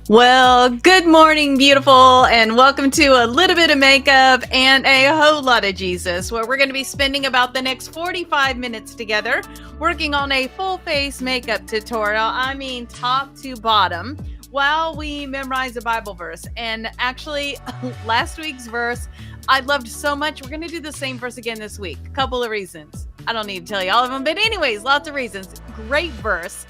Well, good morning, beautiful, and welcome to a little bit of makeup and a whole lot of Jesus, where we're going to be spending about the next 45 minutes together working on a full face makeup tutorial. I mean, top to bottom, while we memorize a Bible verse. And actually, last week's verse, I loved so much. We're going to do the same verse again this week. A couple of reasons. I don't need to tell you all of them, but anyways, lots of reasons. Great verse.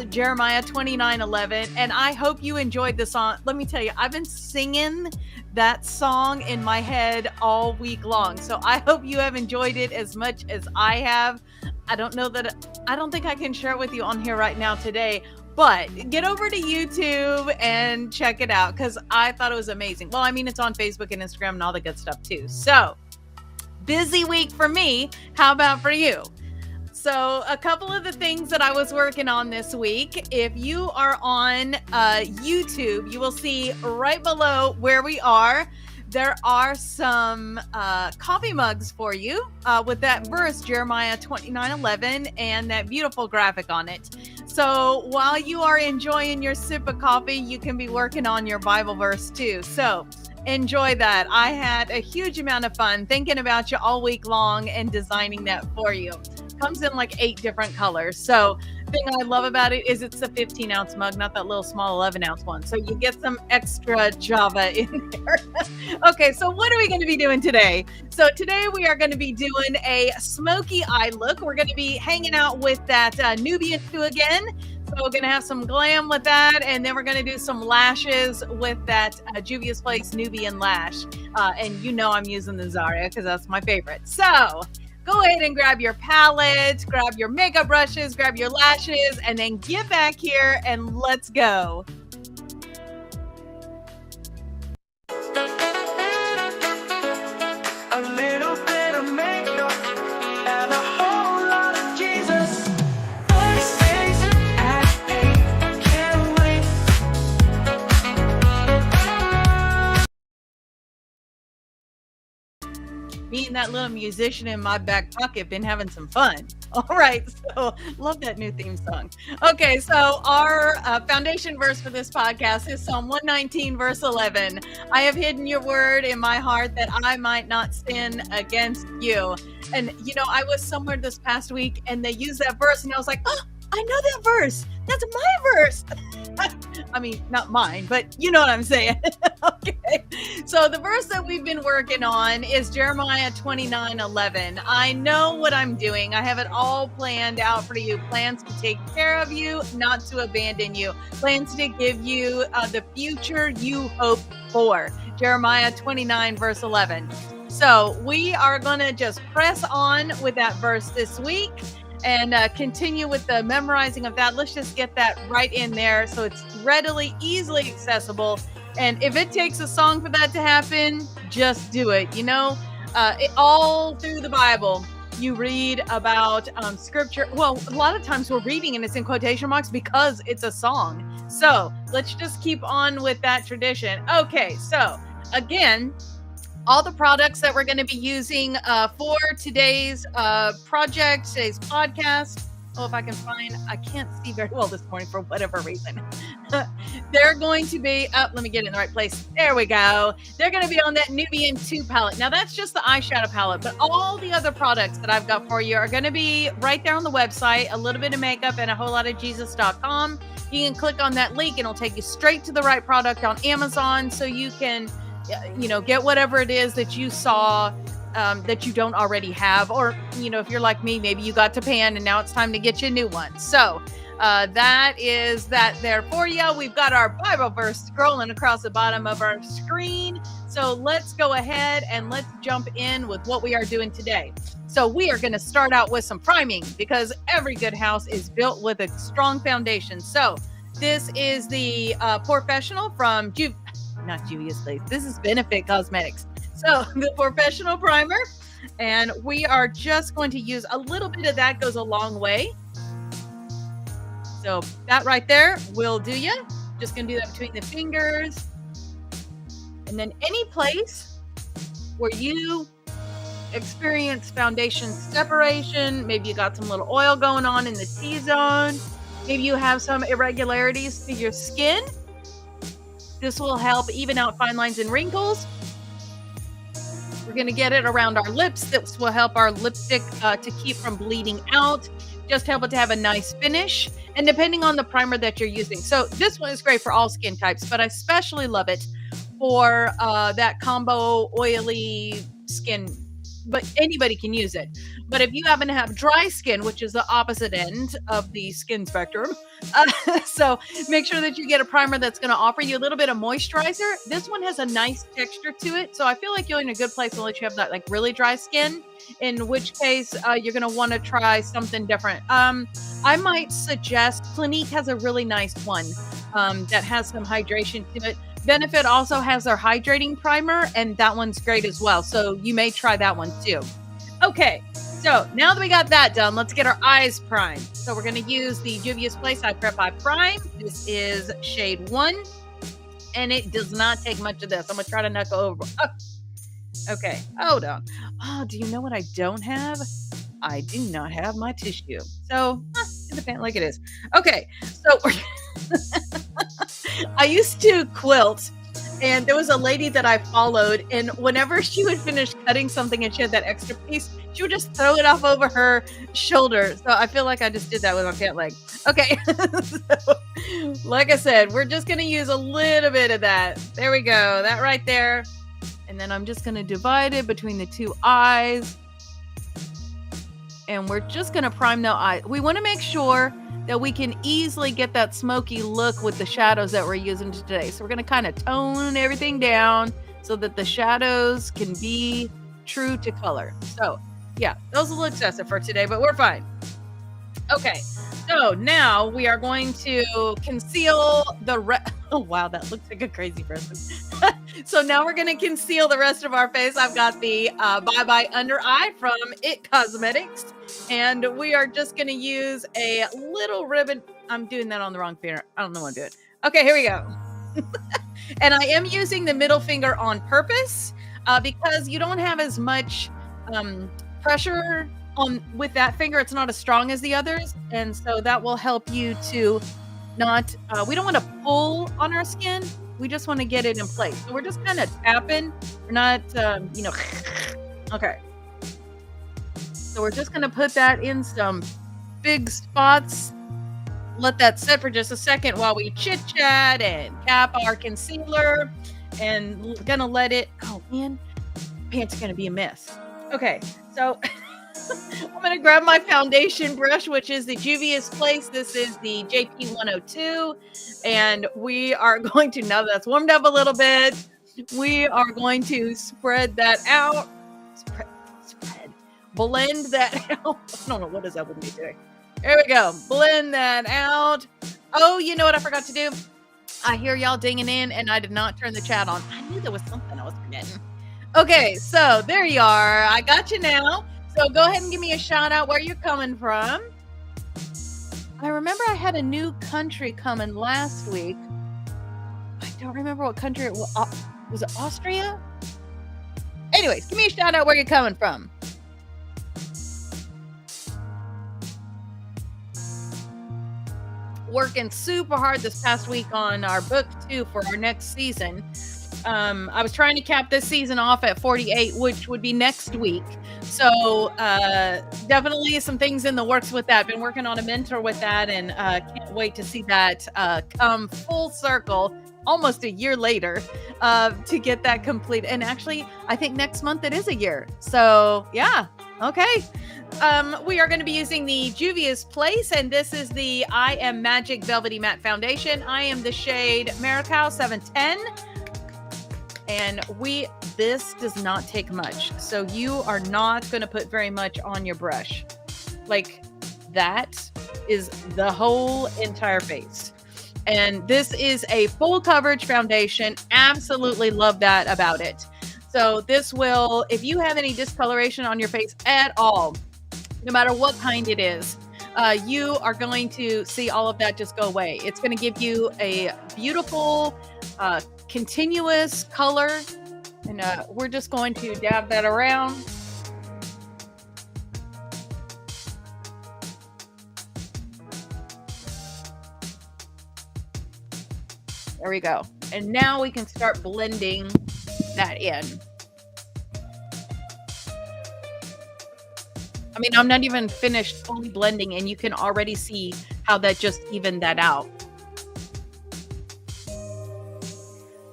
Jeremiah 29:11, and I hope you enjoyed the song. Let me tell you, I've been singing that song in my head all week long, so I hope you have enjoyed it as much as I have. I don't think I can share it with you on here right now today, but get over to YouTube and check it out because I thought it was amazing. Well, I mean, it's on Facebook and Instagram and all the good stuff too. So busy week for me. How about for you? So a couple of the things that I was working on this week, if you are on YouTube, you will see right below where we are, there are some coffee mugs for you with that verse, Jeremiah 29:11, and that beautiful graphic on it. So while you are enjoying your sip of coffee, you can be working on your Bible verse too. So enjoy that. I had a huge amount of fun thinking about you all week long and designing that for you. Comes in like 8 different colors. So the thing I love about it is it's a 15-ounce mug, not that little small 11-ounce one. So you get some extra Java in there. Okay, so what are we going to be doing today? So today we are going to be doing a smoky eye look. We're going to be hanging out with that Nubian too again. So we're going to have some glam with that, and then we're going to do some lashes with that Juvia's Place Nubian lash. And you know I'm using the Zaria because that's my favorite. So go ahead and grab your palette, grab your makeup brushes, grab your lashes, and then get back here and let's go. A little bit of makeup and a whole lot of Jesus. Can't wait. Me and that little musician in my back pocket been having some fun. All right, so love that new theme song. Okay, so our foundation verse for this podcast is Psalm 119, verse 11. I have hidden your word in my heart that I might not sin against you. And, you know, I was somewhere this past week and they used that verse and I was like, oh, I know that verse. That's my verse. I mean, not mine, but you know what I'm saying. Okay. So the verse that we've been working on is Jeremiah 29:11. I know what I'm doing. I have it all planned out for you. Plans to take care of you, not to abandon you. Plans to give you the future you hope for. Jeremiah 29, verse 11. So we are going to just press on with that verse this week and continue with the memorizing of that. Let's just get that right in there so it's readily, easily accessible. And if it takes a song for that to happen, just do it. You know, all through the Bible, you read about scripture. Well, a lot of times we're reading and it's in quotation marks because it's a song. So let's just keep on with that tradition. Okay, so again, all the products that we're going to be using for today's project, today's podcast. Oh, if I can find, I can't see very well this morning for whatever reason. They're going to be, let me get in the right place. There we go. They're going to be on that Nubian 2 palette. Now that's just the eyeshadow palette, but all the other products that I've got for you are going to be right there on the website, a little bit of makeup and a whole lot of Jesus.com. You can click on that link and it'll take you straight to the right product on Amazon so you can get whatever it is that you saw that you don't already have, or if you're like me, maybe you got to pan and now it's time to get you a new one. So that is that there for you. We've got our Bible verse scrolling across the bottom of our screen. So let's go ahead and let's jump in with what we are doing today. So we are going to start out with some priming because every good house is built with a strong foundation. So this is the Professional from not Juvia's Place. This is Benefit Cosmetics. So the Professional Primer, and we are just going to use a little bit of that, goes a long way. So that right there will do you. Just going to do that between the fingers. And then any place where you experience foundation separation, maybe you got some little oil going on in the T-zone, maybe you have some irregularities to your skin, This will help even out fine lines and wrinkles. We're going to get it around our lips. This will help our lipstick to keep from bleeding out. Just help it to have a nice finish. And depending on the primer that you're using. So this one is great for all skin types, but I especially love it for that combo oily skin. But anybody can use it. But if you happen to have dry skin, which is the opposite end of the skin spectrum, so make sure that you get a primer that's going to offer you a little bit of moisturizer. This one has a nice texture to it. So I feel like you're in a good place unless you have that like really dry skin, in which case you're going to want to try something different. I might suggest Clinique has a really nice one that has some hydration to it. Benefit also has their hydrating primer, and that one's great as well. So you may try that one too. Okay, so now that we got that done, let's get our eyes primed. So we're going to use the Juvia's Place Eye Prep Eye Prime. This is shade 1, and it does not take much of this. I'm going to try to knuckle over. Oh, okay, hold on. Oh, do you know what I don't have? I do not have my tissue. So, it depends like it is. Okay, so we're I used to quilt, and there was a lady that I followed, and whenever she would finish cutting something and she had that extra piece, she would just throw it off over her shoulder. So I feel like I just did that with my pant leg. Okay. So, like I said, we're just going to use a little bit of that. There we go. That right there. And then I'm just going to divide it between the two eyes. And we're just going to prime the eye. We want to make sure that we can easily get that smoky look with the shadows that we're using today. So we're going to kind of tone everything down so that the shadows can be true to color. So yeah, those are a little excessive for today, but we're fine. Okay, so now we are going to conceal the oh wow, that looks like a crazy person. So now we're going to conceal the rest of our face. I've got the Bye Bye Under Eye from It Cosmetics. And we are just going to use a little ribbon. I'm doing that on the wrong finger. I don't know what I'm doing. Okay, here we go. And I am using the middle finger on purpose because you don't have as much pressure on with that finger. It's not as strong as the others. And so that will help you to not, we don't want to pull on our skin. We just want to get it in place. So we're just kind of tapping. We're not, okay. So we're just going to put that in some big spots. Let that sit for just a second while we chit chat and cap our concealer, and gonna let it, oh man, pants are going to be a mess. Okay. So I'm going to grab my foundation brush, which is the Juvia's Place. This is the JP 102. And we are going to, now that that's warmed up a little bit, we are going to spread that out. Blend that out. I don't know, what is that with me today? There we go. Blend that out. Oh, you know what I forgot to do? I hear y'all dinging in, and I did not turn the chat on. I knew there was something I was forgetting. Okay, so there you are. I got you now. So go ahead and give me a shout out where you're coming from. I remember I had a new country coming last week. I don't remember what country it was. Was it Austria? Anyways, give me a shout out where you're coming from. Working super hard this past week on our book too for our next season. I was trying to cap this season off at 48, which would be next week. So definitely some things in the works with that. Been working on a mentor with that, and can't wait to see that come full circle almost a year later to get that complete. And actually, I think next month it is a year. So yeah, okay. We are going to be using the Juvia's Place, and this is the I Am Magic Velvety Matte Foundation. I am the shade Maricao 710. And this does not take much. So you are not going to put very much on your brush. Like, that is the whole entire face. And this is a full coverage foundation. Absolutely love that about it. So this will, if you have any discoloration on your face at all, no matter what kind it is, you are going to see all of that just go away. It's going to give you a beautiful, continuous color, and we're just going to dab that around. There we go. And now we can start blending that in. I mean, I'm not even finished fully blending, and you can already see how that just evened that out.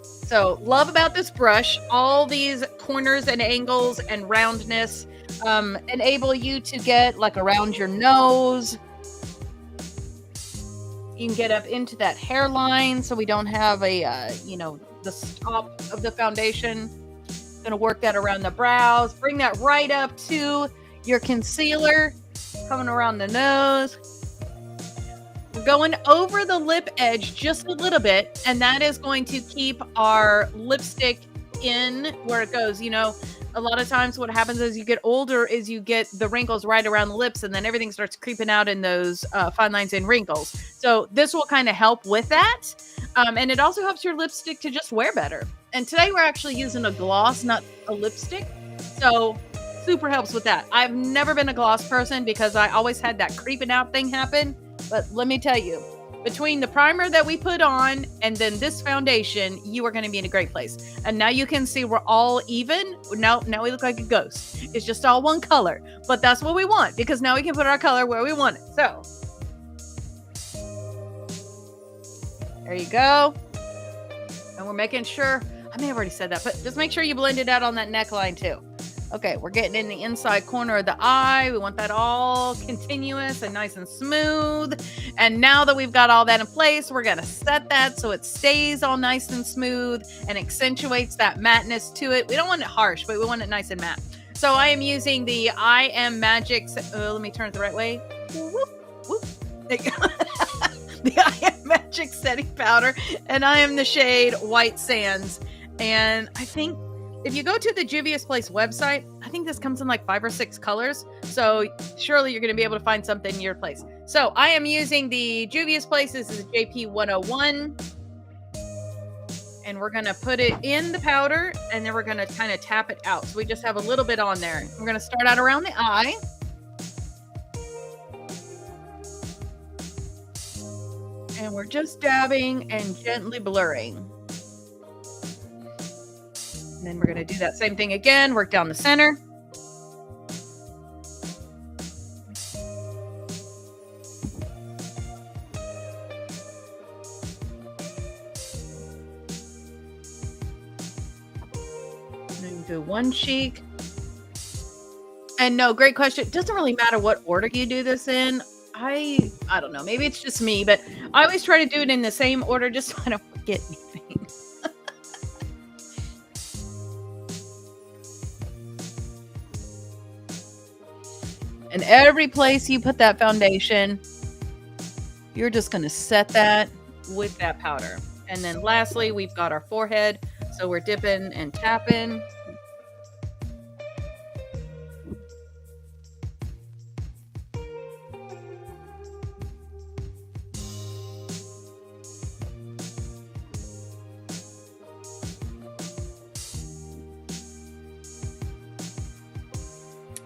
So, love about this brush, all these corners and angles and roundness enable you to get like around your nose. You can get up into that hairline so we don't have a, the top of the foundation. Going to work that around the brows. Bring that right up to your concealer, coming around the nose. We're going over the lip edge just a little bit, and that is going to keep our lipstick in where it goes. You know, a lot of times what happens as you get older is you get the wrinkles right around the lips, and then everything starts creeping out in those fine lines and wrinkles. So this will kind of help with that. And it also helps your lipstick to just wear better. And today we're actually using a gloss, not a lipstick. So super helps with that. I've never been a gloss person because I always had that creeping out thing happen. But let me tell you, between the primer that we put on and then this foundation, you are going to be in a great place. And now you can see we're all even. Now we look like a ghost. It's just all one color. But that's what we want, because now we can put our color where we want it. So there you go. And we're making sure, I may have already said that, but just make sure you blend it out on that neckline too. Okay, we're getting in the inside corner of the eye. We want that all continuous and nice and smooth. And now that we've got all that in place, we're going to set that so it stays all nice and smooth and accentuates that matteness to it. We don't want it harsh, but we want it nice and matte. So I am using the I Am Magic. Let me turn it the right way. Whoop, whoop. There you go. The I Am Magic setting powder, and I am the shade White Sands. And I think if you go to the Juvia's Place website, I think this comes in like 5 or 6 colors. So surely you're going to be able to find something in your place. So I am using the Juvia's Place. This is JP 101. And we're going to put it in the powder, and then we're going to kind of tap it out. So we just have a little bit on there. We're going to start out around the eye. And we're just dabbing and gently blurring. And then we're going to do that same thing again, work down the center. And then do one cheek. And no, great question. It doesn't really matter what order you do this in. I don't know. Maybe it's just me, but I always try to do it in the same order just so I don't forget anything. And every place you put that foundation, you're just going to set that with that powder. And then lastly, we've got our forehead. So we're dipping and tapping.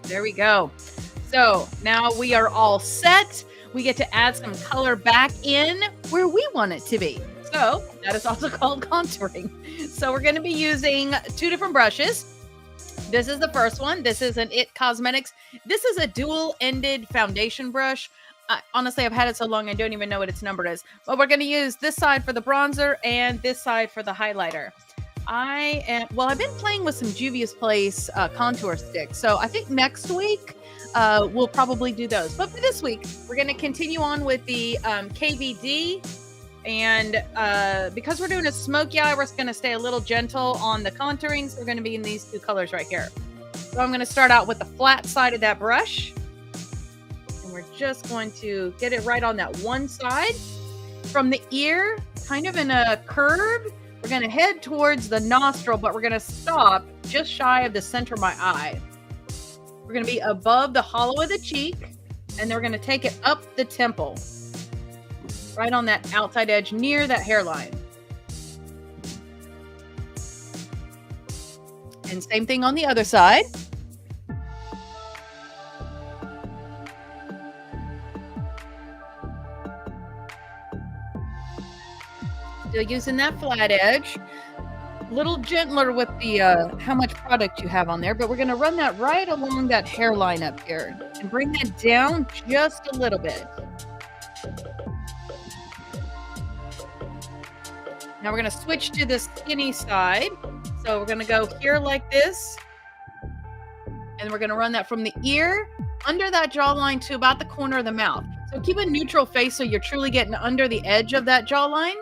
There we go. So now we are all set. We get to add some color back in where we want it to be. So that is also called contouring. So we're going to be using 2 different brushes. This is the first one. This is an IT Cosmetics. This is a dual-ended foundation brush. Honestly, I've had it so long I don't even know what its number is. But we're going to use this side for the bronzer and this side for the highlighter. I've been playing with some Juvia's Place contour sticks. So I think next week we'll probably do those. But for this week, we're going to continue on with the KVD. And because we're doing a smoky eye, we're going to stay a little gentle on the contouring. So we're going to be in these 2 colors right here. So I'm going to start out with the flat side of that brush. And we're just going to get it right on that one side. From the ear, kind of in a curve, we're going to head towards the nostril, but we're going to stop just shy of the center of my eye. We're going to be above the hollow of the cheek, and then we're going to take it up the temple, right on that outside edge near that hairline. And same thing on the other side. Still using that flat edge. A little gentler with the how much product you have on there, but we're going to run that right along that hairline up here and bring that down just a little bit. Now we're going to switch to the skinny side. So we're going to go here like this. And we're going to run that from the ear under that jawline to about the corner of the mouth. So keep a neutral face so you're truly getting under the edge of that jawline.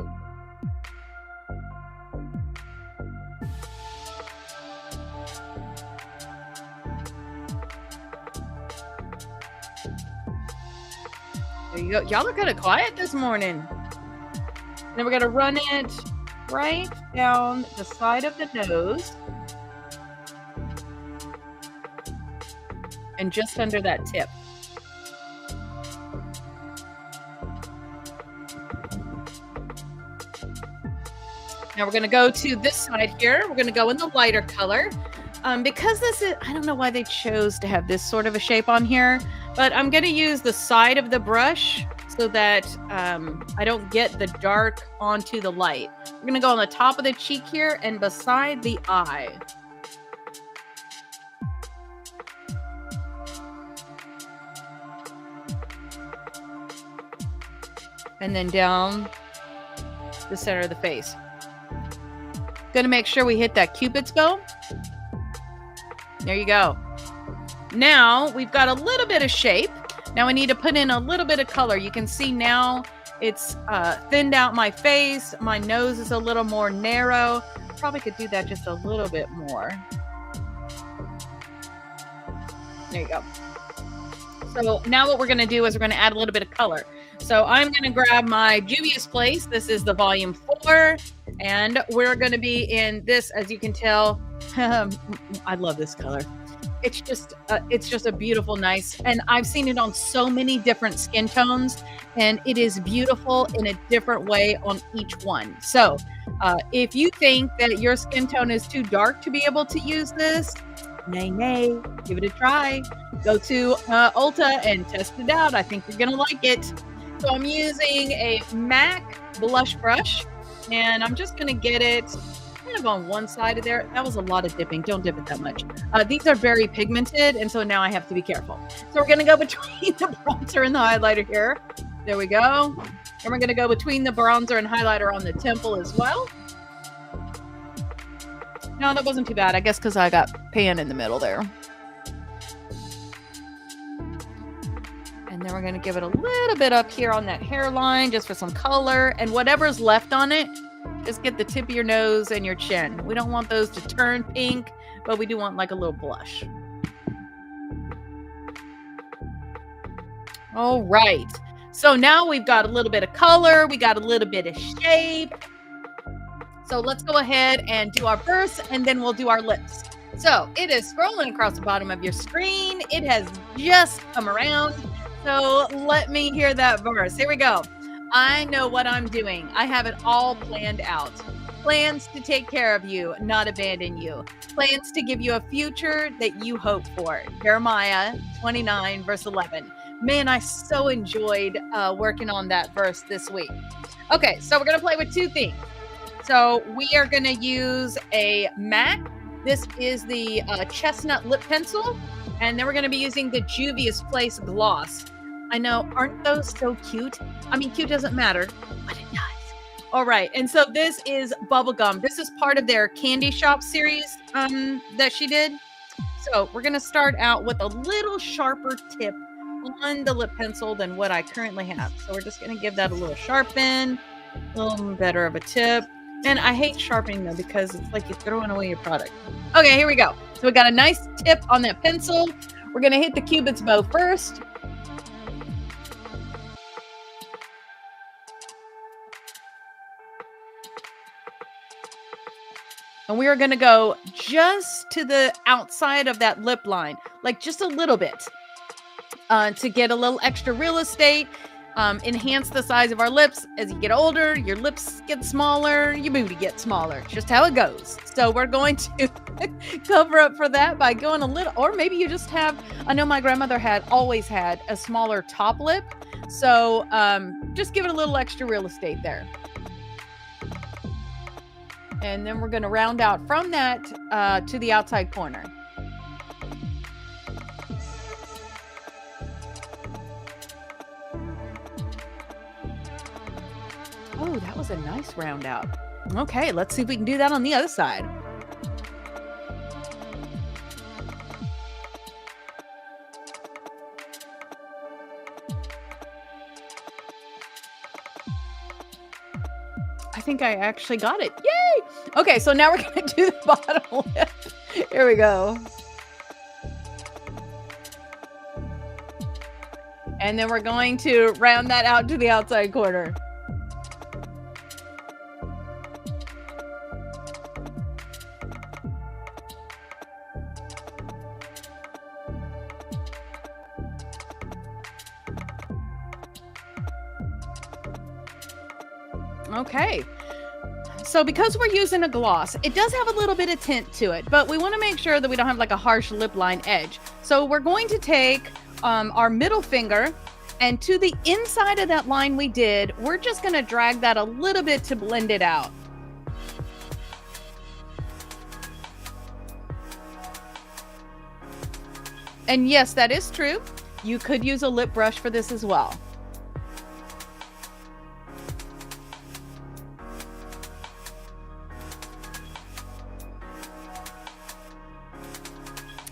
There you go. Y'all are kind of quiet this morning. And then we're going to run it right down the side of the nose. And just under that tip. Now we're going to go to this side here. We're going to go in the lighter color. Because this is, I don't know why they chose to have this sort of a shape on here, but I'm going to use the side of the brush so that I don't get the dark onto the light. We're going to go on the top of the cheek here and beside the eye. And then down the center of the face. Going to make sure we hit that Cupid's bow. There you go. Now we've got a little bit of shape. Now I need to put in a little bit of color. You can see now it's thinned out my face. My nose is a little more narrow. Probably could do that just a little bit more. There you go. So now what we're going to do is we're going to add a little bit of color. So I'm going to grab my Juvia's Place. This is the volume 4. And we're going to be in this, as you can tell. I love this color. It's just a beautiful, nice, and I've seen it on so many different skin tones, and it is beautiful in a different way on each one. So if you think that your skin tone is too dark to be able to use this, nay, give it a try. Go to Ulta and test it out. I think you're going to like it. So I'm using a MAC blush brush, and I'm just going to get it kind of on one side of there. That was a lot of dipping. Don't dip it that much. These are very pigmented, and so now I have to be careful. So we're going to go between the bronzer and the highlighter here. There we go. And we're going to go between the bronzer and highlighter on the temple as well. No, that wasn't too bad. I guess because I got pan in the middle there. And then we're going to give it a little bit up here on that hairline just for some color. And whatever's left on it, just get the tip of your nose and your chin. We don't want those to turn pink, but we do want like a little blush. All right. So now we've got a little bit of color. We got a little bit of shape. So let's go ahead and do our verse, and then we'll do our lips. So it is scrolling across the bottom of your screen. It has just come around. So let me hear that verse. Here we go. I know what I'm doing. I have it all planned out. Plans to take care of you, not abandon you. Plans to give you a future that you hope for. Jeremiah 29, verse 11. Man, I so enjoyed working on that verse this week. Okay, so we're going to play with two things. So we are going to use a MAC. This is the chestnut lip pencil. And then we're going to be using the Juvia's Place gloss. I know, aren't those so cute? I mean, cute doesn't matter, but it does. All right, and so this is bubblegum. This is part of their candy shop series that she did. So we're going to start out with a little sharper tip on the lip pencil than what I currently have. So we're just going to give that a little sharpen, a little better of a tip. And I hate sharpening though, because it's like you're throwing away your product. Okay, here we go. So we got a nice tip on that pencil. We're going to hit the Cupid's bow first. And we are going to go just to the outside of that lip line, like just a little bit, to get a little extra real estate, enhance the size of our lips. As you get older, your lips get smaller, your booty gets smaller. It's just how it goes. So we're going to cover up for that by going a little, or maybe you just have, I know my grandmother always had a smaller top lip. So just give it a little extra real estate there. And then we're going to round out from that to the outside corner. Oh, that was a nice round out. Okay, let's see if we can do that on the other side. I think I actually got it. Yay! Okay, so now we're going to do the bottom lip. Here we go. And then we're going to round that out to the outside corner. Okay, so because we're using a gloss, it does have a little bit of tint to it, but we want to make sure that we don't have like a harsh lip line edge. So we're going to take our middle finger, and to the inside of that line we did, we're just going to drag that a little bit to blend it out. And yes, that is true. You could use a lip brush for this as well.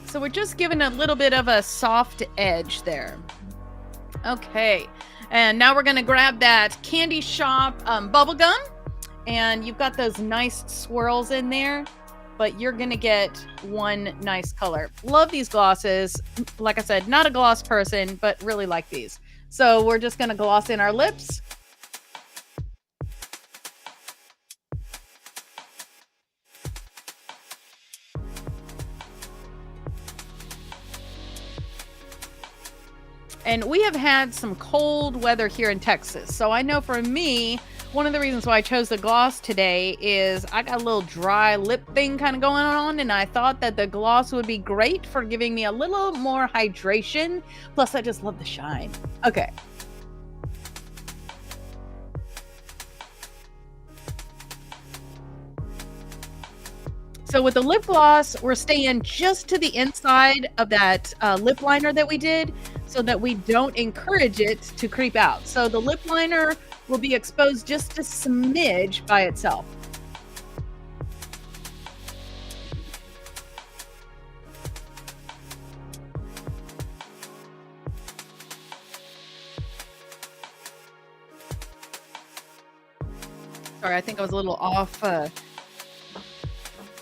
So we're just giving a little bit of a soft edge there. Okay, and now we're going to grab that Candy Shop bubble gum, and you've got those nice swirls in there, but you're going to get one nice color. Love these glosses. Like I said, not a gloss person, but really like these. So we're just going to gloss in our lips. And we have had some cold weather here in Texas. So I know for me, one of the reasons why I chose the gloss today is I got a little dry lip thing kind of going on. And I thought that the gloss would be great for giving me a little more hydration. Plus, I just love the shine. Okay. So with the lip gloss, we're staying just to the inside of that lip liner that we did, so that we don't encourage it to creep out. So the lip liner will be exposed just a smidge by itself. Sorry, I think I was a little off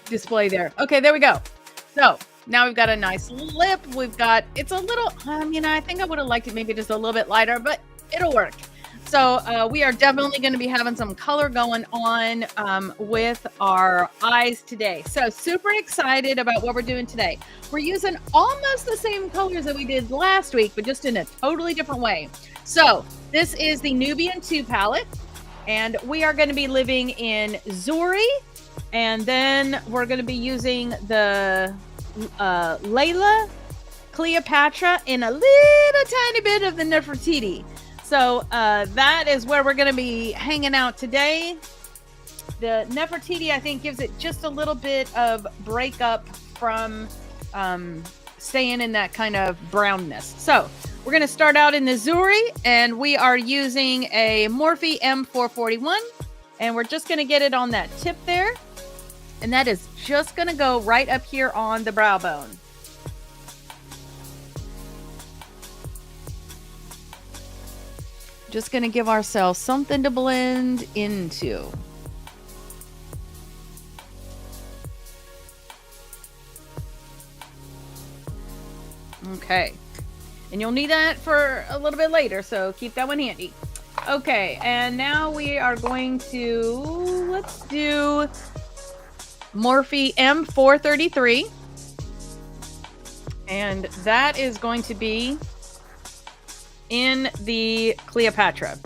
display there. Okay, there we go. So now we've got a nice lip. It's a little, I think I would have liked it maybe just a little bit lighter, but it'll work. So we are definitely going to be having some color going on with our eyes today. So super excited about what we're doing today. We're using almost the same colors that we did last week, but just in a totally different way. So this is the Nubian 2 palette, and we are going to be living in Zuri, and then we're going to be using the Layla, Cleopatra, and a little tiny bit of the Nefertiti. So that is where we're going to be hanging out today. The Nefertiti, I think, gives it just a little bit of breakup from staying in that kind of brownness. So we're going to start out in the Zuri, and we are using a Morphe M441, and we're just going to get it on that tip there. And that is just going to go right up here on the brow bone. Just going to give ourselves something to blend into. Okay. And you'll need that for a little bit later, so keep that one handy. Okay, and now we are going to, let's do Morphe M433, and that is going to be in the Cleopatra.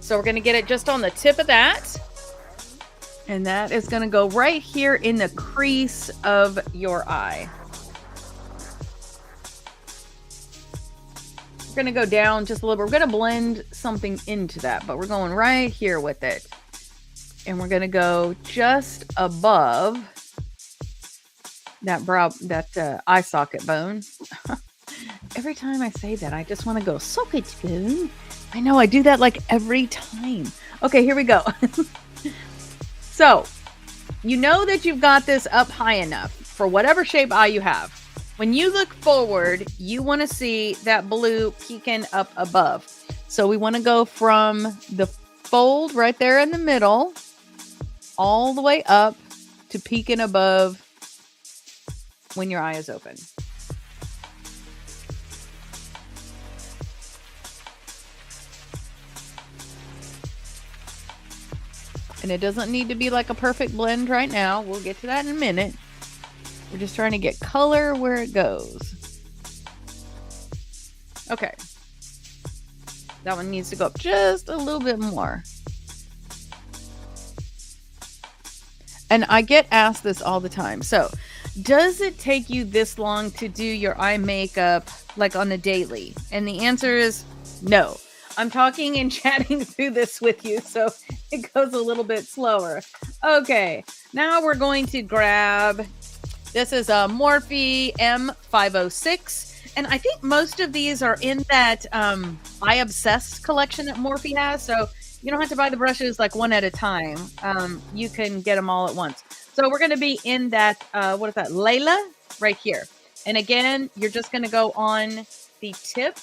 So we're going to get it just on the tip of that, and that is going to go right here in the crease of your eye. We're going to go down just a little bit. We're going to blend something into that, but we're going right here with it. And we're going to go just above that eye socket bone. Every time I say that, I just want to go socket bone. I know I do that like every time. Okay, here we go. So, you know that you've got this up high enough for whatever shape eye you have. When you look forward, you want to see that blue peeking up above. So we want to go from the fold right there in the middle all the way up to peeking above when your eye is open. And it doesn't need to be like a perfect blend right now. We'll get to that in a minute. We're just trying to get color where it goes. Okay. That one needs to go up just a little bit more. And I get asked this all the time. So, does it take you this long to do your eye makeup like on a daily? And the answer is no. I'm talking and chatting through this with you, so it goes a little bit slower. Okay, now we're going to grab, this is a Morphe M506, and I think most of these are in that Eye Obsessed collection that Morphe has, so you don't have to buy the brushes like one at a time. You can get them all at once. So we're going to be in that, what is that, Layla, right here. And again, you're just going to go on the tip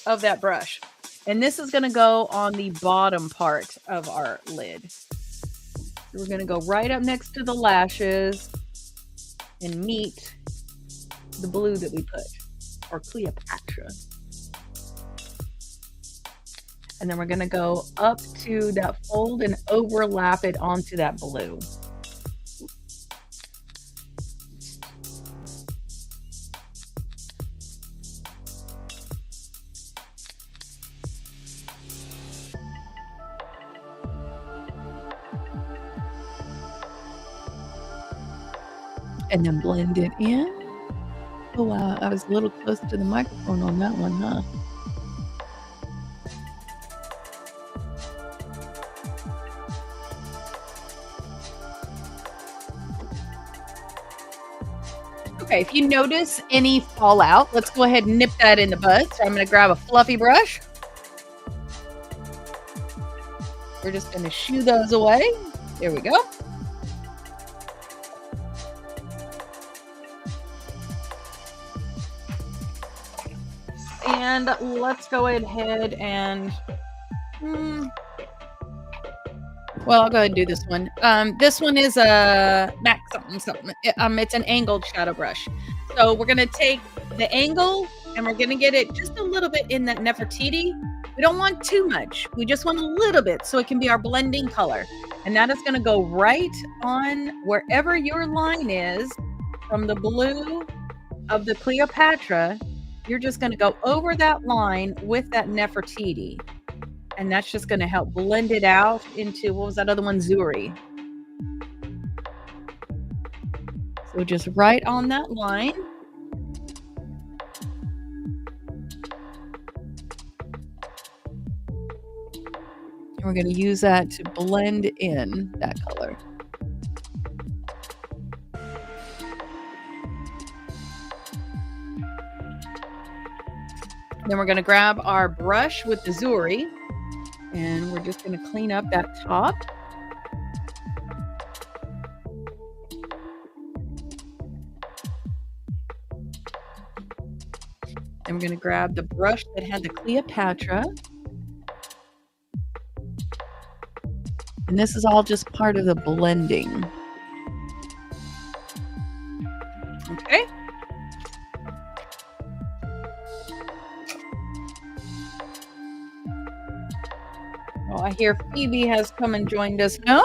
of that brush. And this is going to go on the bottom part of our lid. So we're going to go right up next to the lashes and meet the blue that we put, or Cleopatra. And then we're going to go up to that fold and overlap it onto that blue. And then blend it in. Oh wow, I was a little close to the microphone on that one, huh? Okay, if you notice any fallout, let's go ahead and nip that in the bud. So I'm going to grab a fluffy brush. We're just going to shoo those away. There we go. And let's go ahead and, well, I'll go ahead and do this one. This one is a Mac something. It's an angled shadow brush. So we're going to take the angle and we're going to get it just a little bit in that Nefertiti. We don't want too much. We just want a little bit so it can be our blending color. And that is going to go right on wherever your line is from the blue of the Cleopatra. You're just going to go over that line with that Nefertiti. And that's just going to help blend it out into, what was that other one? Zuri. So just right on that line. And we're going to use that to blend in that color. Then we're going to grab our brush with the Zuri, and we're just going to clean up that top. And we're going to grab the brush that had the Cleopatra. And this is all just part of the blending. Okay. Oh, I hear Phoebe has come and joined us. No?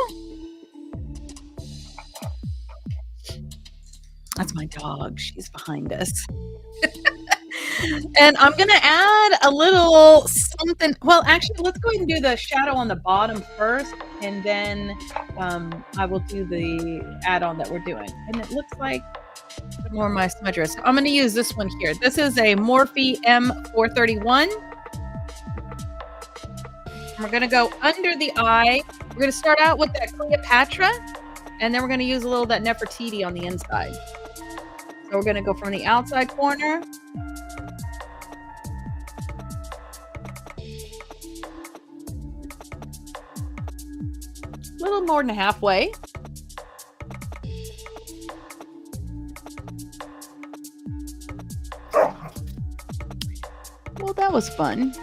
That's my dog. She's behind us. And I'm going to add a little something. Well, actually, let's go ahead and do the shadow on the bottom first. And then I will do the add-on that we're doing. And it looks like more of my smudger. So I'm going to use this one here. This is a Morphe M431. We're going to go under the eye We're going to start out with that Cleopatra, and then we're going to use a little of that Nefertiti on the inside. So we're going to go from the outside corner. A little more than halfway. Well, that was fun.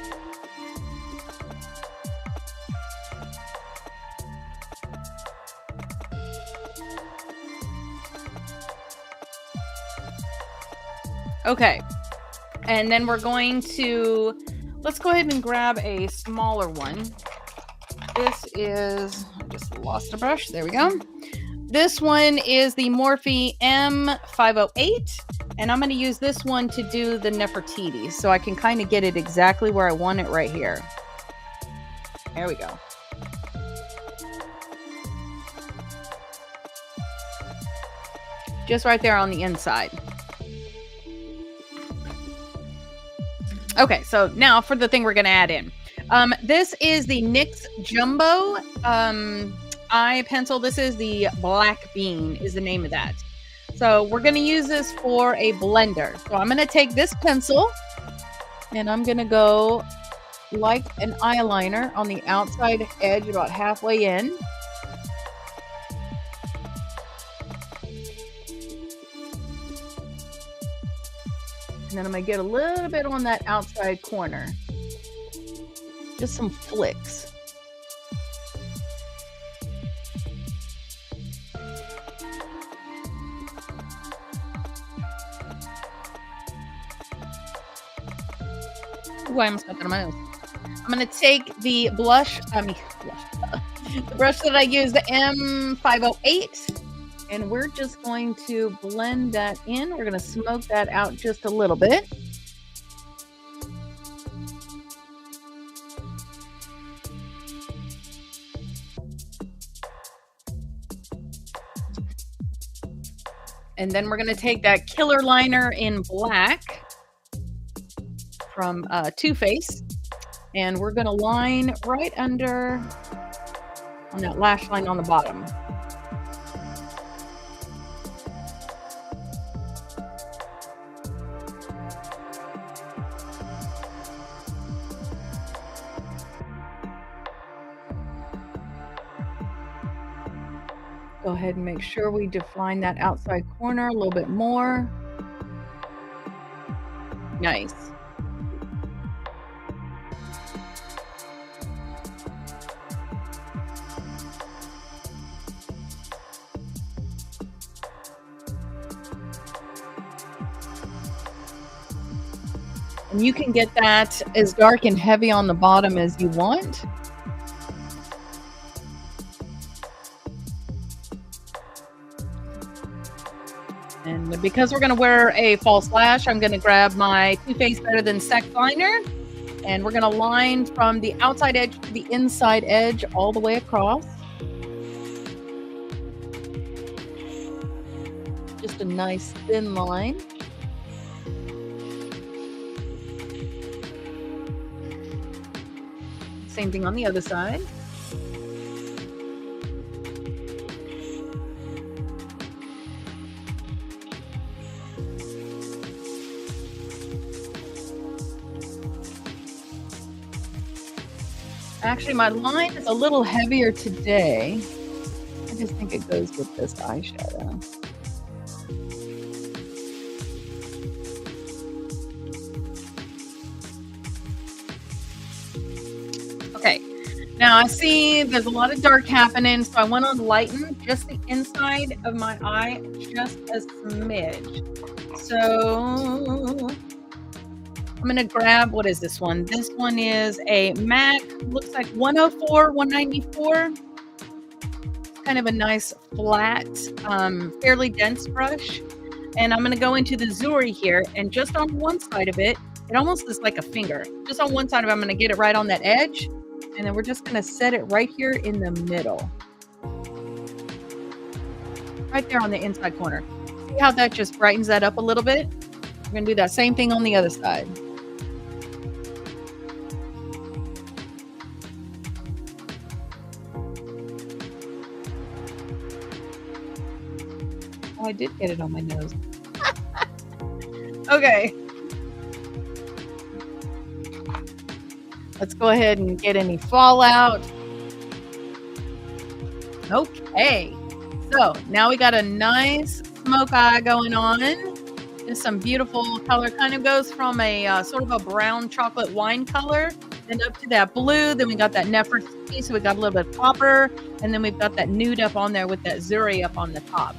Okay, and then we're going to, let's go ahead and grab a smaller one. This is, I just lost a brush. There we go. This one is the Morphe M508, and I'm going to use this one to do the Nefertiti, so I can kind of get it exactly where I want it right here. There we go. Just right there on the inside. Okay, so now for the thing we're going to add in. This is the NYX Jumbo eye pencil. This is the Black Bean is the name of that. So we're going to use this for a blender. So I'm going to take this pencil and I'm going to go like an eyeliner on the outside edge about halfway in. And then I'm going to get a little bit on that outside corner. Just some flicks. Ooh, I almost got that on my nose. I'm going to take the blush, the brush that I use, the M508. And we're just going to blend that in. We're going to smoke that out just a little bit. And then we're going to take that Killer Liner in black from Too Faced. And we're going to line right under on that lash line on the bottom. Go ahead and make sure we define that outside corner a little bit more. Nice. And you can get that as dark and heavy on the bottom as you want. And because we're going to wear a false lash, I'm going to grab my Too Faced Better Than Sex liner. And we're going to line from the outside edge to the inside edge all the way across. Just a nice thin line. Same thing on the other side. Actually, my line is a little heavier today. I just think it goes with this eyeshadow. Okay, now I see there's a lot of dark happening, so I want to lighten just the inside of my eye just a smidge. So I'm going to grab, what is this one? This one is a MAC, looks like 104, 194. Kind of a nice flat, fairly dense brush. And I'm going to go into the Zuri here, and just on one side of it, it almost is like a finger. Just on one side of it, I'm going to get it right on that edge. And then we're just going to set it right here in the middle. Right there on the inside corner. See how that just brightens that up a little bit? We're going to do that same thing on the other side. Oh, I did get it on my nose. Okay. Let's go ahead and get any fallout. Okay. So now we got a nice smoke eye going on. Just some beautiful color. Kind of goes from a sort of a brown chocolate wine color, then up to that blue. Then we got that Nefertiti, so we got a little bit of copper, and then we've got that nude up on there with that zuri up on the top.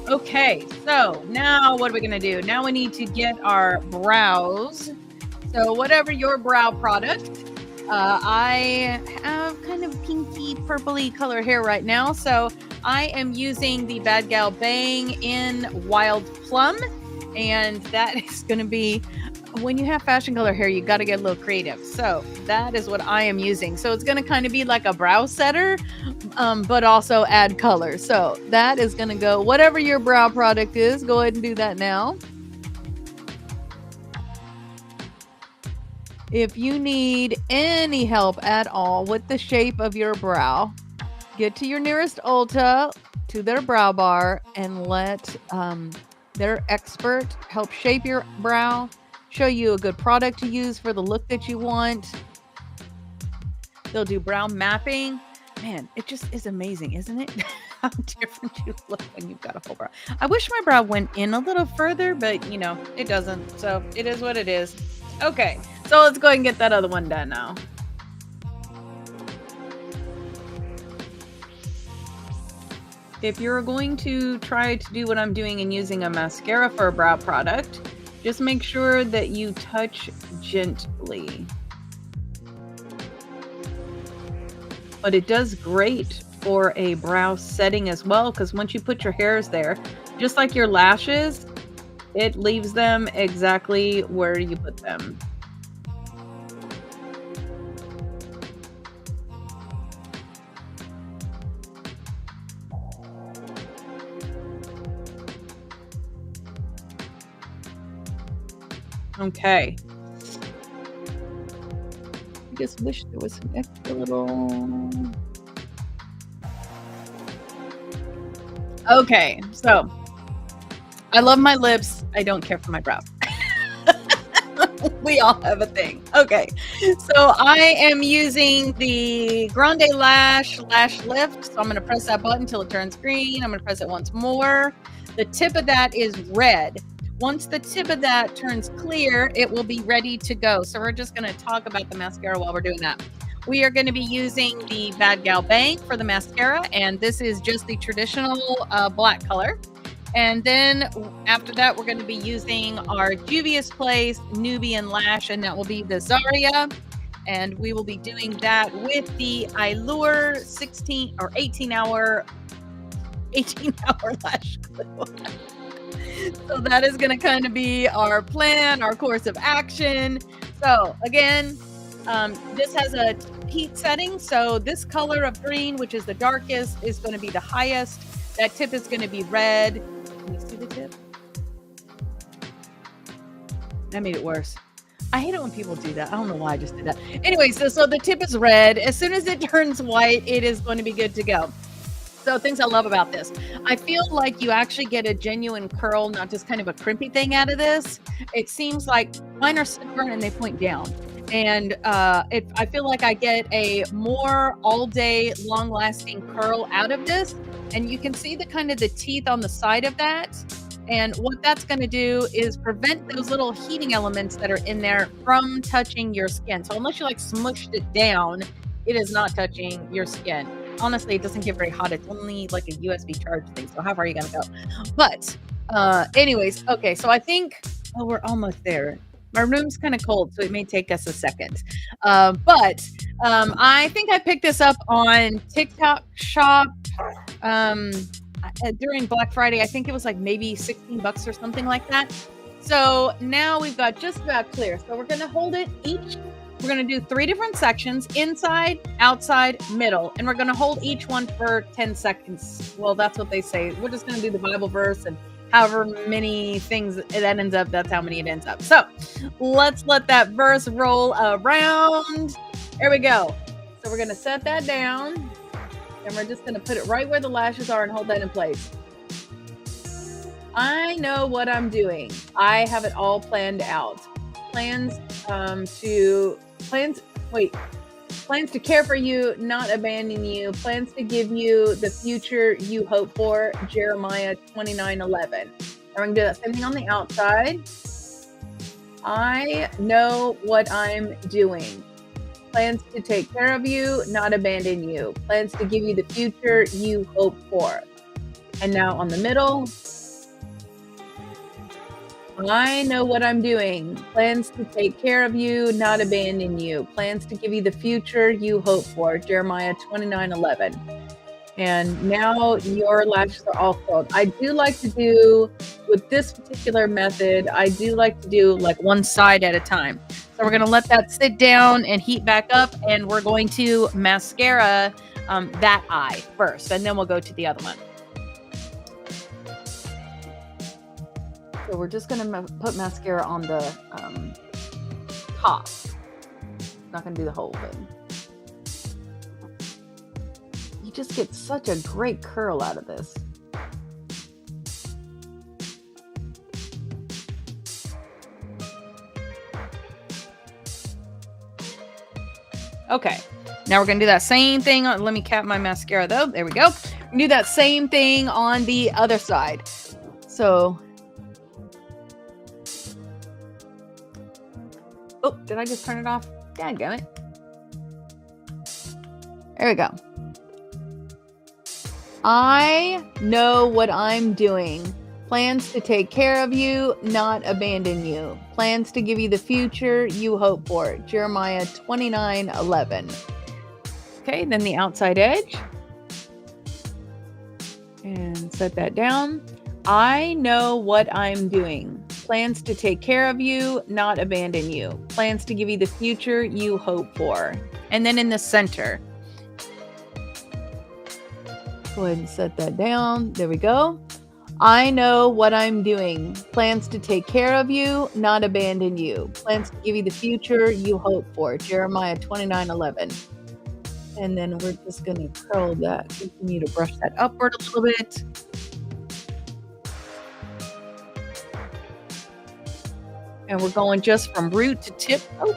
Okay, so now what are we gonna do? Now we need to get our brows. So whatever your brow product. I have kind of pinky purpley color hair right now, so I am using the Bad Gal Bang in Wild Plum, and that is going to be, when you have fashion color hair, you got to get a little creative. So that is what I am using. So it's going to kind of be like a brow setter, but also add color. So that is going to go, whatever your brow product is, go ahead and do that now. If you need any help at all with the shape of your brow, get to your nearest Ulta, to their brow bar, and let their expert help shape your brow, show you a good product to use for the look that you want. They'll do brow mapping. Man, it just is amazing, isn't it? How different you look when you've got a full brow. I wish my brow went in a little further, but you know, it doesn't. So it is what it is. Okay, so let's go ahead and get that other one done now. If you're going to try to do what I'm doing and using a mascara for a brow product, just make sure that you touch gently. But it does great for a brow setting as well, because once you put your hairs there, just like your lashes, it leaves them exactly where you put them. Okay. I just wish there was some extra little... Okay, so I love my lips. I don't care for my brows. We all have a thing. Okay, so I am using the Grande Lash Lift. So I'm going to press that button until it turns green. I'm going to press it once more. The tip of that is red. Once the tip of that turns clear, it will be ready to go. So we're just going to talk about the mascara while we're doing that. We are going to be using the Bad Gal Bang for the mascara, and this is just the traditional black color. And then after that, we're going to be using our Juvia's Place Nubian Lash, and that will be the Zaria. And we will be doing that with the Allure 16 or 18-hour lash glue. So that is going to kind of be our plan, our course of action. So again, this has a heat setting. So this color of green, which is the darkest, is going to be the highest. That tip is going to be red. Can you see the tip? That made it worse. I hate it when people do that. I don't know why I just did that. Anyway, so the tip is red. As soon as it turns white, it is going to be good to go. So things I love about this. I feel like you actually get a genuine curl, not just kind of a crimpy thing out of this. It seems like mine are silver and they point down. And I feel like I get a more all-day, long-lasting curl out of this. And you can see the kind of the teeth on the side of that. And what that's going to do is prevent those little heating elements that are in there from touching your skin. So unless you like smushed it down, it is not touching your skin. Honestly, it doesn't get very hot. It's only like a USB charge thing. So how far are you going to go? But anyways, okay. So I think, we're almost there. My room's kind of cold, so it may take us a second. But I think I picked this up on TikTok Shop during Black Friday. I think it was like maybe $16 or something like that. So now we've got just about clear. So we're going to hold it each. We're going to do 3 different sections: inside, outside, middle. And we're going to hold each one for 10 seconds. Well, that's what they say. We're just going to do the Bible verse, and however many things that ends up, that's how many it ends up. So let's let that verse roll around. There we go. So we're going to set that down, and we're just going to put it right where the lashes are and hold that in place. I know what I'm doing. I have it all planned out. Plans to plans wait, plans to care for you, not abandon you, plans to give you the future you hope for, Jeremiah 29:11. We're going to do that same thing on the outside. I know what I'm doing. Plans to take care of you, not abandon you. Plans to give you the future you hope for. And now on the middle, I know what I'm doing. Plans to take care of you, not abandon you. Plans to give you the future you hope for. Jeremiah 29:11. And now your lashes are all filled. I do like to do, with this particular method, I do like to do like one side at a time. So we're going to let that sit down and heat back up. And we're going to mascara that eye first. And then we'll go to the other one. So we're just going to put mascara on the top. Not going to do the whole thing. You just get such a great curl out of this. Okay, now we're going to do that same thing. Let me cap my mascara though. There we go. We do that same thing on the other side. So... Oh, did I just turn it off? Dadgummit. There we go. I know what I'm doing. Plans to take care of you, not abandon you. Plans to give you the future you hope for. Jeremiah 29:11. Okay, then the outside edge. And set that down. I know what I'm doing. Plans to take care of you, not abandon you. Plans to give you the future you hope for. And then in the center. Go ahead and set that down. There we go. I know what I'm doing. Plans to take care of you, not abandon you. Plans to give you the future you hope for. Jeremiah 29:11. And then we're just going to curl that. Continue to brush that upward a little bit. And we're going just from root to tip. Oh.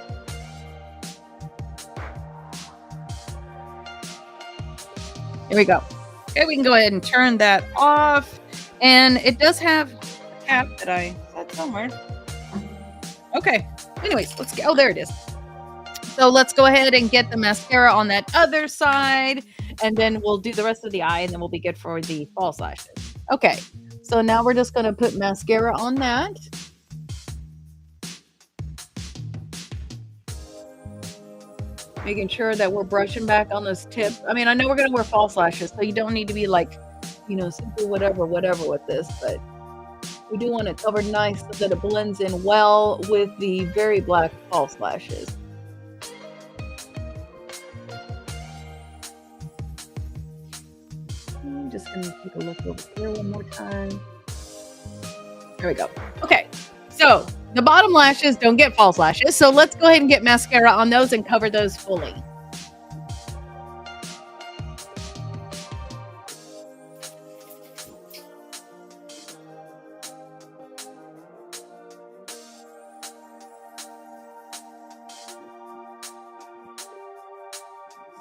There we go. Okay, we can go ahead and turn that off. And it does have a cap that I set somewhere. Okay. Anyways, let's get, oh, there it is. So let's go ahead and get the mascara on that other side. And then we'll do the rest of the eye and then we'll be good for the false lashes. Okay. So now we're just going to put mascara on that. Making sure that we're brushing back on those tips. I mean, I know we're going to wear false lashes, so you don't need to be like, you know, simply whatever with this, but we do want it covered nice so that it blends in well with the very black false lashes. I'm just going to take a look over here one more time. There we go. Okay, so the bottom lashes don't get false lashes, so let's go ahead and get mascara on those and cover those fully.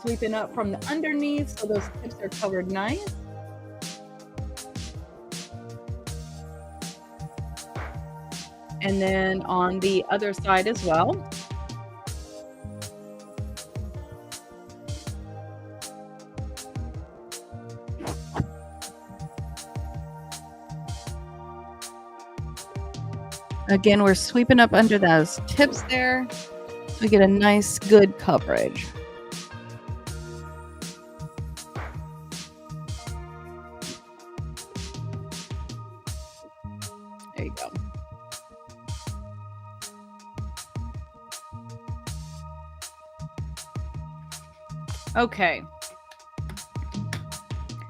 Sweeping up from the underneath so those tips are covered nice. And then on the other side as well. Again, we're sweeping up under those tips there so we get a nice, good coverage. There you go. Okay.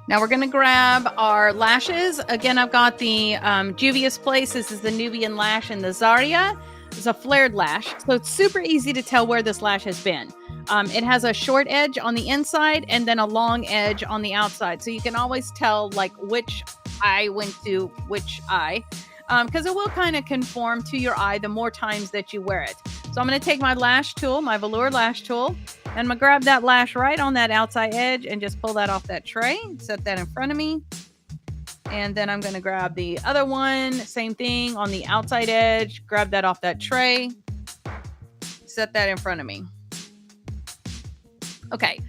Now we're going to grab our lashes. Again, I've got the Juvia's Place. This is the Nubian lash and the Zaria. It's a flared lash. So it's super easy to tell where this lash has been. It has a short edge on the inside and then a long edge on the outside. So you can always tell like which eye went to which eye, because it will kind of conform to your eye the more times that you wear it. So I'm going to take my lash tool, my velour lash tool, and I'm going to grab that lash right on that outside edge and just pull that off that tray, set that in front of me. And then I'm going to grab the other one, same thing on the outside edge, grab that off that tray, set that in front of me. Okay,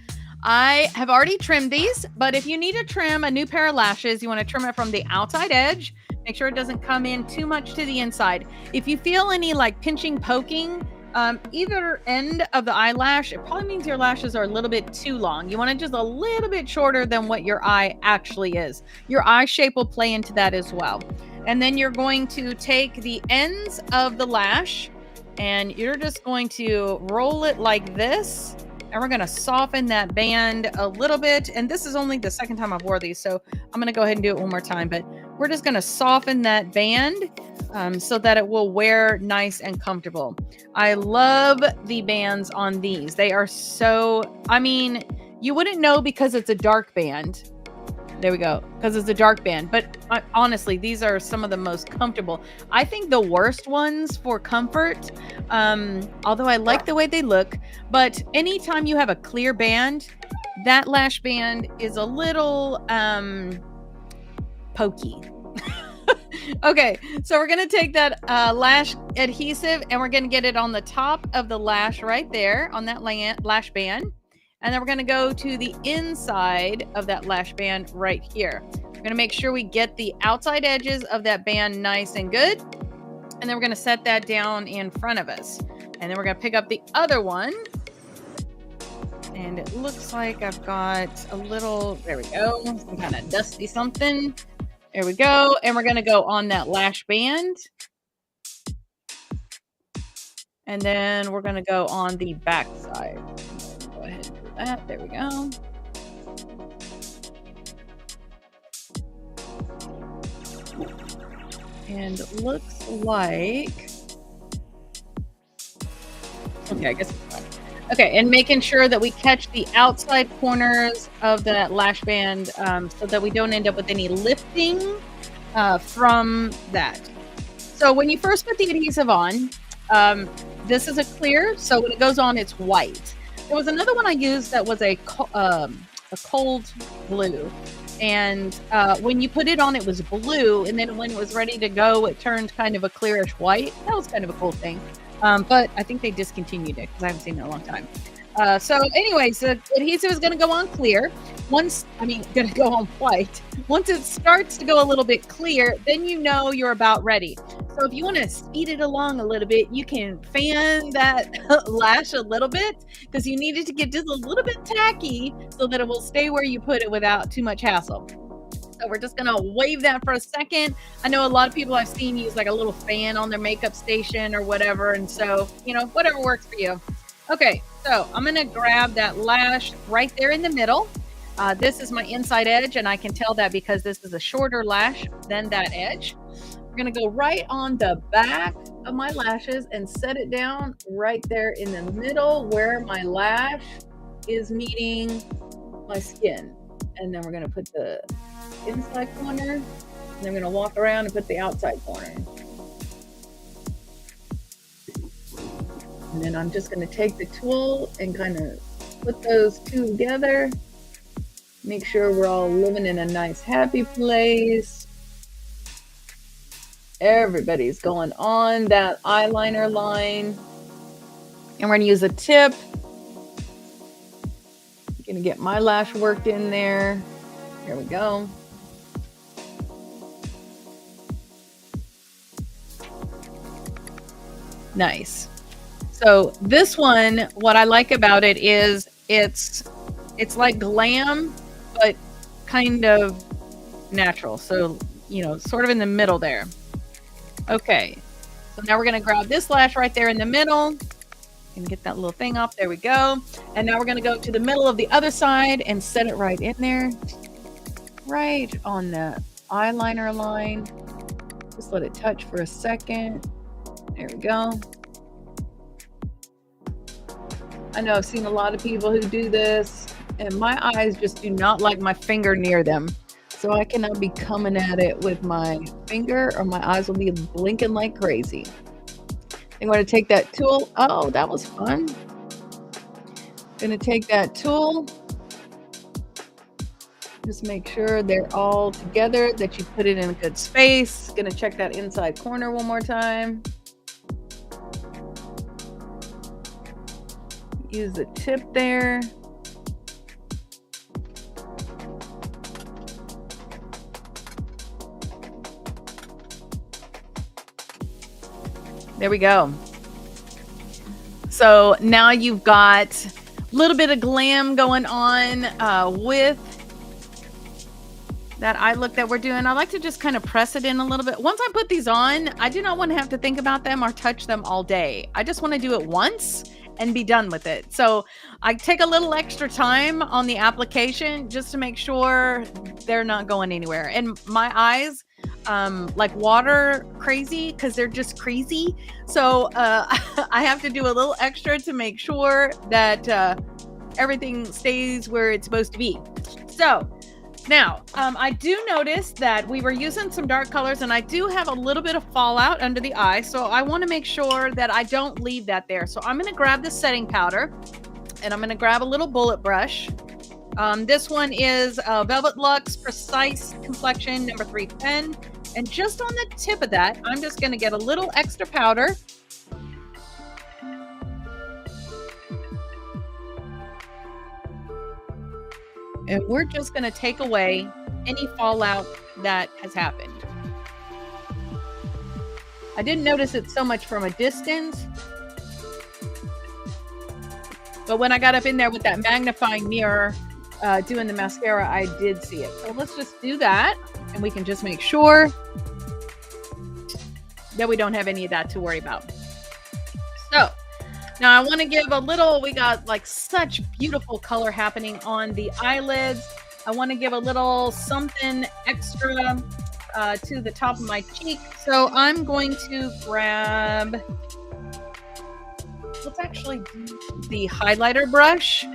I have already trimmed these, but if you need to trim a new pair of lashes, you want to trim it from the outside edge. Make sure it doesn't come in too much to the inside. If you feel any like pinching, poking, either end of the eyelash, it probably means your lashes are a little bit too long. You want it just a little bit shorter than what your eye actually is. Your eye shape will play into that as well. And then you're going to take the ends of the lash and you're just going to roll it like this. And we're going to soften that band a little bit. And this is only the second time I've wore these, so I'm going to go ahead and do it one more time. But we're just going to soften that band so that it will wear nice and comfortable. I love the bands on these. They are so, I mean, you wouldn't know because it's a dark band. There we go. Because it's a dark band. But honestly, these are some of the most comfortable. I think the worst ones for comfort, although I like the way they look, but anytime you have a clear band, that lash band is a little pokey. Okay, so we're going to take that lash adhesive and we're going to get it on the top of the lash right there on that lash band. And then we're going to go to the inside of that lash band right here. We're going to make sure we get the outside edges of that band nice and good. And then we're going to set that down in front of us. And then we're going to pick up the other one. And it looks like I've got a little, there we go, some kind of dusty something. There we go. And we're going to go on that lash band. And then we're going to go on the back side. Go ahead and do that. There we go. And it looks like, okay, I guess it's fine. Okay, and making sure that we catch the outside corners of that lash band so that we don't end up with any lifting from that. So when you first put the adhesive on, this is a clear, so when it goes on, it's white. There was another one I used that was a cold blue, and when you put it on, it was blue, and then when it was ready to go, it turned kind of a clearish white. That was kind of a cool thing. But I think they discontinued it because I haven't seen it in a long time. So anyways, the adhesive is going to go on clear. Going to go on white. Once it starts to go a little bit clear, then you know you're about ready. So if you want to speed it along a little bit, you can fan that lash a little bit because you need it to get just a little bit tacky so that it will stay where you put it without too much hassle. So we're just going to wave that for a second. I know a lot of people I've seen use like a little fan on their makeup station or whatever. And so, whatever works for you. Okay, so I'm going to grab that lash right there in the middle. This is my inside edge, and I can tell that because this is a shorter lash than that edge. We're going to go right on the back of my lashes and set it down right there in the middle where my lash is meeting my skin. And then we're going to put the inside corner, and then we're going to walk around and put the outside corner. And then I'm just going to take the tool and kind of put those two together. Make sure we're all living in a nice, happy place. Everybody's going on that eyeliner line. And we're going to use a tip. I'm going to get my lash worked in there. Here we go. Nice. So this one, what I like about it is it's like Glam, but kind of natural. So, sort of in the middle there. Okay. So now we're going to grab this lash right there in the middle and get that little thing off. There we go. And now we're going to go to the middle of the other side and set it right in there. Right on the eyeliner line. Just let it touch for a second. There we go. I know I've seen a lot of people who do this, and my eyes just do not like my finger near them. So I cannot be coming at it with my finger or my eyes will be blinking like crazy. I'm going to take that tool. Oh, that was fun. Going to take that tool. Just make sure they're all together, that you put it in a good space. Going to check that inside corner one more time. Use the tip there. There we go. So now you've got a little bit of glam going on with that eye look that we're doing. I like to just kind of press it in a little bit. Once I put these on, I do not want to have to think about them or touch them all day. I just want to do it once and be done with it. So I take a little extra time on the application just to make sure they're not going anywhere. And my eyes, like water crazy, because they're just crazy. So I have to do a little extra to make sure that everything stays where it's supposed to be. So now, I do notice that we were using some dark colors and I do have a little bit of fallout under the eye. So I want to make sure that I don't leave that there. So I'm going to grab the setting powder and I'm going to grab a little bullet brush. This one is Velvet Luxe Precise Complexion number 310. And just on the tip of that, I'm just going to get a little extra powder. And we're just going to take away any fallout that has happened. I didn't notice it so much from a distance, but when I got up in there with that magnifying mirror doing the mascara, I did see it. So let's just do that, and we can just make sure that we don't have any of that to worry about. So now I want to give a little, we got like such beautiful color happening on the eyelids. I want to give a little something extra to the top of my cheek. So I'm going to grab, let's actually do the highlighter brush.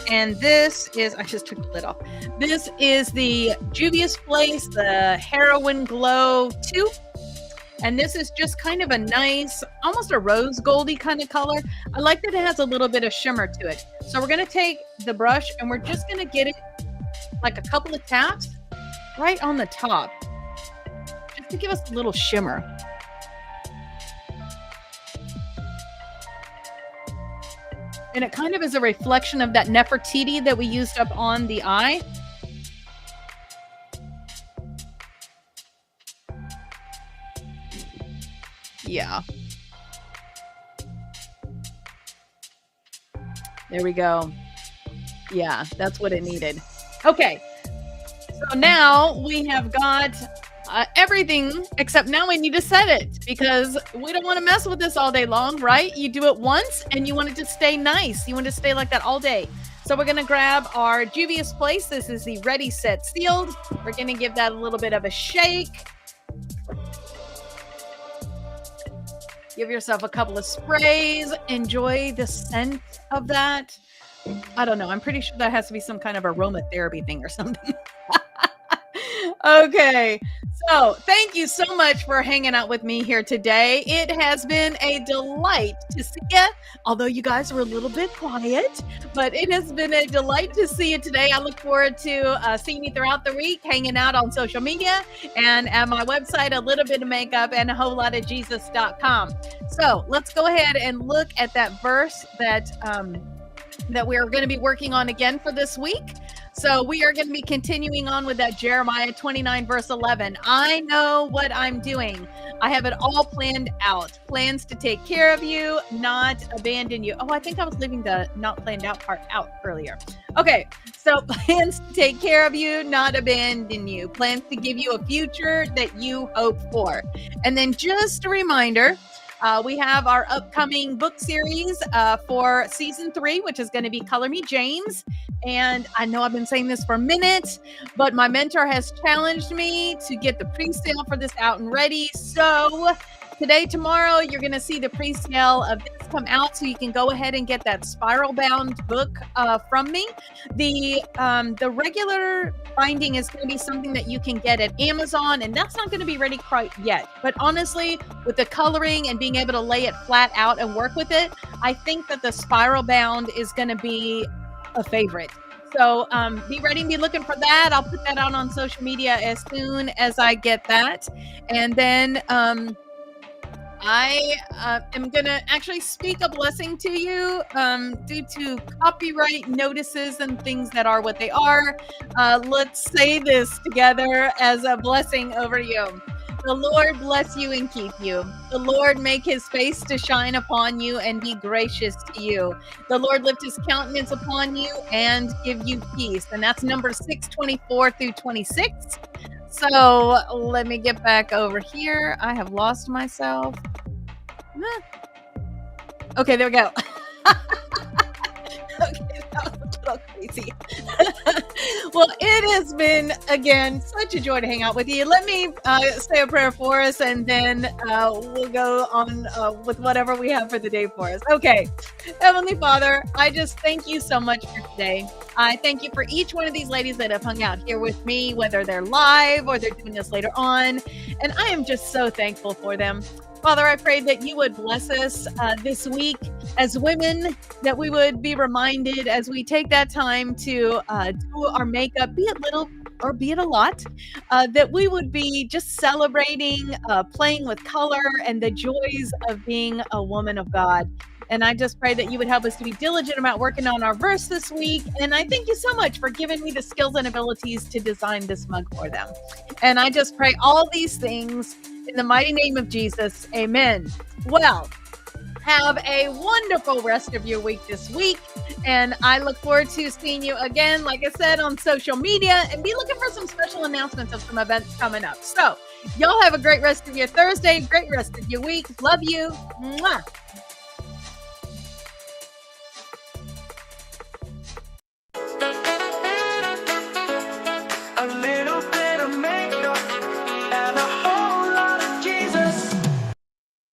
And this is, I just took the lid off. This is the Juvia's Place, the Heroin Glow 2. And this is just kind of a nice, almost a rose goldy kind of color. I like that it has a little bit of shimmer to it. So we're going to take the brush and we're just going to get it like a couple of taps right on the top, just to give us a little shimmer. And it kind of is a reflection of that Nefertiti that we used up on the eye. Yeah. There we go. Yeah, that's what it needed. Okay. So now we have got everything, except now we need to set it because we don't want to mess with this all day long, right? You do it once and you want it to stay nice. You want it to stay like that all day. So we're going to grab our Juvia's Place. This is the Ready, Set, Sealed. We're going to give that a little bit of a shake. Give yourself a couple of sprays. Enjoy the scent of that. I don't know. I'm pretty sure that has to be some kind of aromatherapy thing or something. Okay. So thank you so much for hanging out with me here today. It has been a delight to see you, although you guys were a little bit quiet, but it has been a delight to see you today. I look forward to seeing you throughout the week, hanging out on social media and at my website, a little bit of makeup and a whole lot of Jesus.com. So let's go ahead and look at that verse that we're going to be working on again for this week. So we are going to be continuing on with that Jeremiah 29 verse 11. I know what I'm doing. I have it all planned out. Plans to take care of you, not abandon you. Oh, I think I was leaving the not planned out part out earlier. Okay, so plans to take care of you, not abandon you. Plans to give you a future that you hope for. And then just a reminder, we have our upcoming book series for season 3, which is going to be Color Me James. And I know I've been saying this for a minute, but my mentor has challenged me to get the pre-sale for this out and ready. So today, tomorrow, you're going to see the pre-sale of this come out, so you can go ahead and get that spiral bound book from me. The regular binding is going to be something that you can get at Amazon, and that's not going to be ready quite yet. But honestly, with the coloring and being able to lay it flat out and work with it, I think that the spiral bound is going to be a favorite. So be ready and be looking for that. I'll put that out on social media as soon as I get that. And then I am going to actually speak a blessing to you due to copyright notices and things that are what they are. Let's say this together as a blessing over you. The Lord bless you and keep you. The Lord make his face to shine upon you and be gracious to you. The Lord lift his countenance upon you and give you peace. And that's number 624 through 26. So let me get back over here. I have lost myself. Okay, there we go. Okay, that was a little crazy. Well, it has been, again, such a joy to hang out with you. Let me say a prayer for us, and then we'll go on with whatever we have for the day for us. Okay. Heavenly Father, I just thank you so much for today. I thank you for each one of these ladies that have hung out here with me, whether they're live or they're doing this later on. And I am just so thankful for them. Father, I pray that you would bless us this week as women, that we would be reminded as we take that time to do our makeup, be it little or be it a lot, that we would be just celebrating, playing with color and the joys of being a woman of God. And I just pray that you would help us to be diligent about working on our verse this week. And I thank you so much for giving me the skills and abilities to design this mug for them. And I just pray all these things in the mighty name of Jesus. Amen. Well, have a wonderful rest of your week this week. And I look forward to seeing you again, like I said, on social media, and be looking for some special announcements of some events coming up. So y'all have a great rest of your Thursday, great rest of your week. Love you. Mwah.